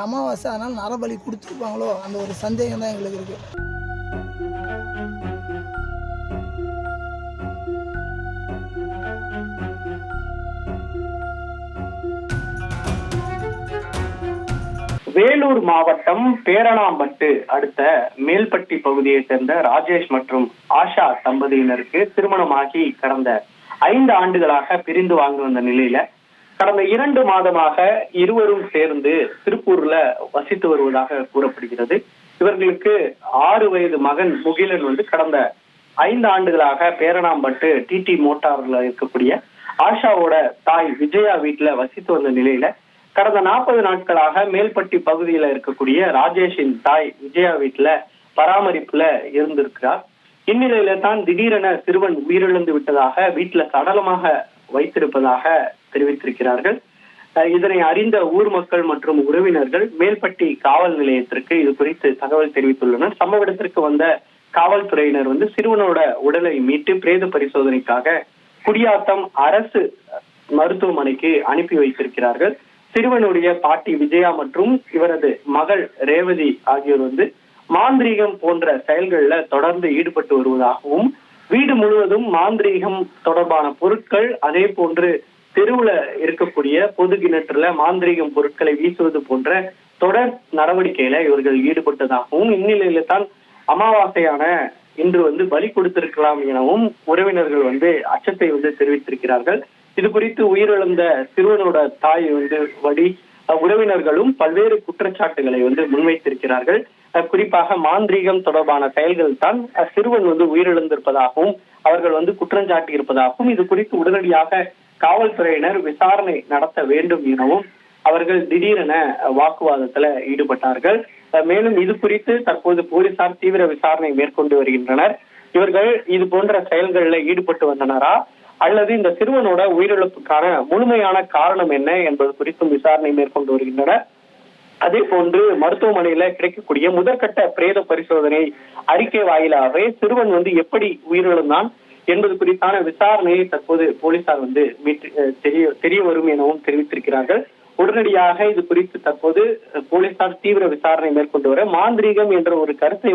அமாவாசை அதனால் நரபலி கொடுத்துருப்பாங்களோ அந்த ஒரு சந்தேகம் தான் எங்களுக்கு இருக்குது. வேலூர் மாவட்டம் பேரணாம்பட்டு அடுத்த மேல்பட்டி பகுதியை சேர்ந்த ராஜேஷ் மற்றும் ஆஷா தம்பதியினருக்கு திருமணமாகி கடந்த 5 ஆண்டுகளாக பிரிந்து வாழ்ந்து வந்த நிலையில கடந்த 2 மாதமாக இருவரும் சேர்ந்து திருப்பூர்ல வசித்து வருவதாக கூறப்படுகிறது. இவர்களுக்கு 6 வயது மகன் முகிலன் கடந்த 5 ஆண்டுகளாக பேரணாம்பட்டு டிடி மோட்டார்ல இருக்கக்கூடிய ஆஷாவோட தாய் விஜயா வீட்டுல வசித்து வந்த நிலையில கடந்த 40 நாட்களாக மேல்பட்டி பகுதியில இருக்கக்கூடிய ராஜேஷின் தாய் விஜயா வீட்டுல பராமரிப்புல இருந்திருக்கிறார். இந்நிலையில தான் திடீரென சிறுவன் உயிரிழந்து விட்டதாக வீட்டுல சடலமாக வைத்திருப்பதாக தெரிவித்திருக்கிறார்கள். இதனை அறிந்த ஊர் மக்கள் மற்றும் உறவினர்கள் மேல்பட்டி காவல் நிலையத்திற்கு இது குறித்து தகவல் தெரிவித்துள்ளனர். சம்பவ இடத்திற்கு வந்த காவல்துறையினர் சிறுவனோட உடலை மீட்டு பிரேத பரிசோதனைக்காக குடியாத்தம் அரசு மருத்துவமனைக்கு அனுப்பி வைத்திருக்கிறார்கள். சிறுவனுடைய பாட்டி விஜயா மற்றும் இவரது மகள் ரேவதி ஆகியோர் மாந்திரீகம் போன்ற செயல்கள்ல தொடர்ந்து ஈடுபட்டு வருவதாகவும் வீடு முழுவதும் மாந்திரீகம் தொடர்பான பொருட்கள் அதே போன்று தெருவுல இருக்கக்கூடிய பொது கிணற்றுல மாந்திரீகம் பொருட்களை வீசுவது போன்ற தொடர் நடவடிக்கையில இவர்கள் ஈடுபட்டதாகவும் இந்நிலையில தான் அமாவாசையான இன்று பலி கொடுத்திருக்கலாம் எனவும் உறவினர்கள் அச்சத்தை தெரிவித்திருக்கிறார்கள். இது குறித்து உயிரிழந்த சிறுவனோட தாய் வழி உறவினர்களும் பல்வேறு குற்றச்சாட்டுகளை முன்வைத்திருக்கிறார்கள். குறிப்பாக மாந்திரீகம் தொடர்பான செயல்கள் தான் சிறுவன் உயிரிழந்திருப்பதாகவும் அவர்கள் குற்றஞ்சாட்டி இருப்பதாகவும் இது குறித்து உடனடியாக காவல்துறையினர் விசாரணை நடத்த வேண்டும் எனவும் அவர்கள் திடீரென வாக்குவாதத்துல ஈடுபட்டார்கள். மேலும் இது குறித்து தற்போது போலீசார் தீவிர விசாரணை மேற்கொண்டு வருகின்றனர். இவர்கள் இது போன்ற செயல்களில் ஈடுபட்டு வந்தனரா அல்லது இந்த சிறுவனோட உயிரிழப்புக்கான முழுமையான காரணம் என்ன என்பது குறித்தும் விசாரணை மேற்கொண்டு வருகின்றனர். அதே போன்று மருத்துவமனையில கிடைக்கக்கூடிய முதற்கட்ட பிரேத பரிசோதனை அறிக்கை வாயிலாகவே சிறுவன் எப்படி உயிரிழந்தான் என்பது குறித்தான விசாரணையை தற்போது போலீசார் தெரிய வரும் எனவும் தெரிவித்திருக்கிறார்கள். உடனடியாக இது குறித்து தற்போது போலீசார் தீவிர விசாரணை மேற்கொண்டு வர மாந்திரீகம் என்ற ஒரு கருத்தை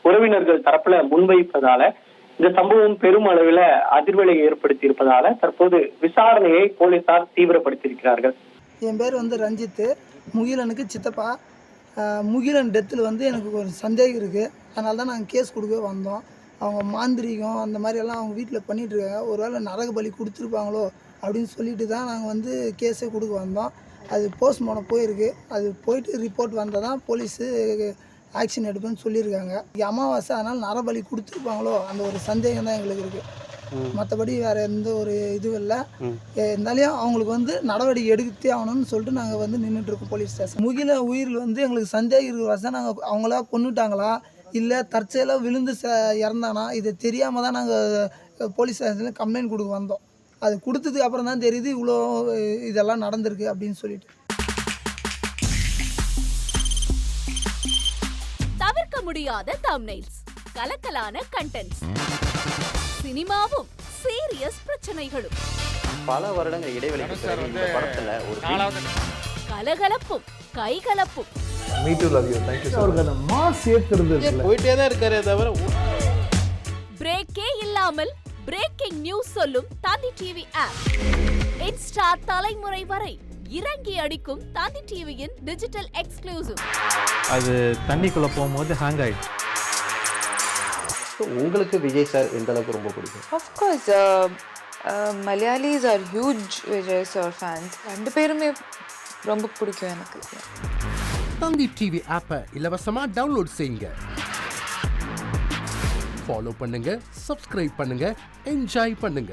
உறவினர்கள் தரப்புல முன்வைப்பதால இந்த சம்பவம் பெரும் அளவில் அதிர்வலை ஏற்படுத்தி இருப்பதால தற்போது விசாரணையை போலீசார் தீவிரப்படுத்தியிருக்கிறார்கள். என் பேர் ரஞ்சித், முகிலனுக்கு சித்தப்பா. முகிலன் டெத்தில் எனக்கு ஒரு சந்தேகம் இருக்குது. அதனால தான் நாங்கள் கேஸ் கொடுக்க வந்தோம். அவங்க மாந்திரிகம் அந்த மாதிரி எல்லாம் அவங்க வீட்டில் பண்ணிகிட்டு இருக்காங்க. ஒரு வேளை நரக பலி கொடுத்துருப்பாங்களோ அப்படின்னு சொல்லிட்டு தான் நாங்கள் கேஸே கொடுக்க வந்தோம். அது போஸ்ட்மார்ட்டம் போயிருக்கு. அது போயிட்டு ரிப்போர்ட் வந்தால் தான் போலீஸு ஆக்ஷன் எடுப்புன்னு சொல்லியிருக்காங்க. அமாவாசை அதனால் நரபலி கொடுத்துருப்பாங்களோ அந்த ஒரு சந்தேகம் தான் எங்களுக்கு இருக்குது. மற்றபடி வேறு எந்த ஒரு இதுவும் இல்லை. இருந்தாலையும் அவங்களுக்கு நடவடிக்கை எடுத்தே ஆகணும்னு சொல்லிட்டு நாங்கள் நின்றுட்டுருக்கோம் போலீஸ் ஸ்டேஷன். முகில உயிரில் எங்களுக்கு சந்தேகம் இருக்கிற நாங்கள் அவங்களா கொண்டுட்டாங்களா இல்லை தற்செயலாக விழுந்து இறந்தானா இது தெரியாமல் தான் நாங்கள் போலீஸ் ஸ்டேஷனில் கம்ப்ளைண்ட் கொடுக்க வந்தோம். அது கொடுத்ததுக்கு அப்புறம் தான் தெரியுது இவ்வளோ இதெல்லாம் நடந்திருக்கு அப்படின்னு சொல்லிட்டு. தவிர்க்க முடியாத தம்ப்நெயில்ஸ், கலக்கலான கண்டென்ட்ஸ், சினிமாவும் சீரியஸ் பிரச்சனைகளும், பல வருடங்கள் இடைவெளிக்கு பிறகு இந்த படத்துல ஒரு கலகலப்பும் கைகலப்பும். Me too, love you. Thank you so much. அவர்களை மாஸ் ஏத்துறது இல்ல. போயிட்டே தான் இருக்காரே தவிர பிரேக்கே இல்லாமல் பிரேக்கிங் நியூஸ் சொல்லும் தந்தி டிவி ஆப். இன்ஸ்டா தலைமுறை வரை இறங்கி அடிக்கும் தந்தி டிவியின் டிஜிட்டல் எக்ஸ்க்ளூசிவ். அது தண்ணிக்குள்ள போகும்போது ஹேங் ஆயிடுச்சு. உங்களுக்கு விஜய் சார் எந்த அளவுக்கு ரொம்ப பிடிக்கும்? Of course, Malayalis are huge Vijay sir fans. ரெண்டு பேருமே ரொம்ப பிடிக்கும் எனக்கு. தந்தி டிவி ஆப்பை இலவசமா டவுன்லோட் செய்யுங்க. ஃபாலோ பண்ணுங்க, சப்ஸ்கிரைப் பண்ணுங்க, என்ஜாய் பண்ணுங்க.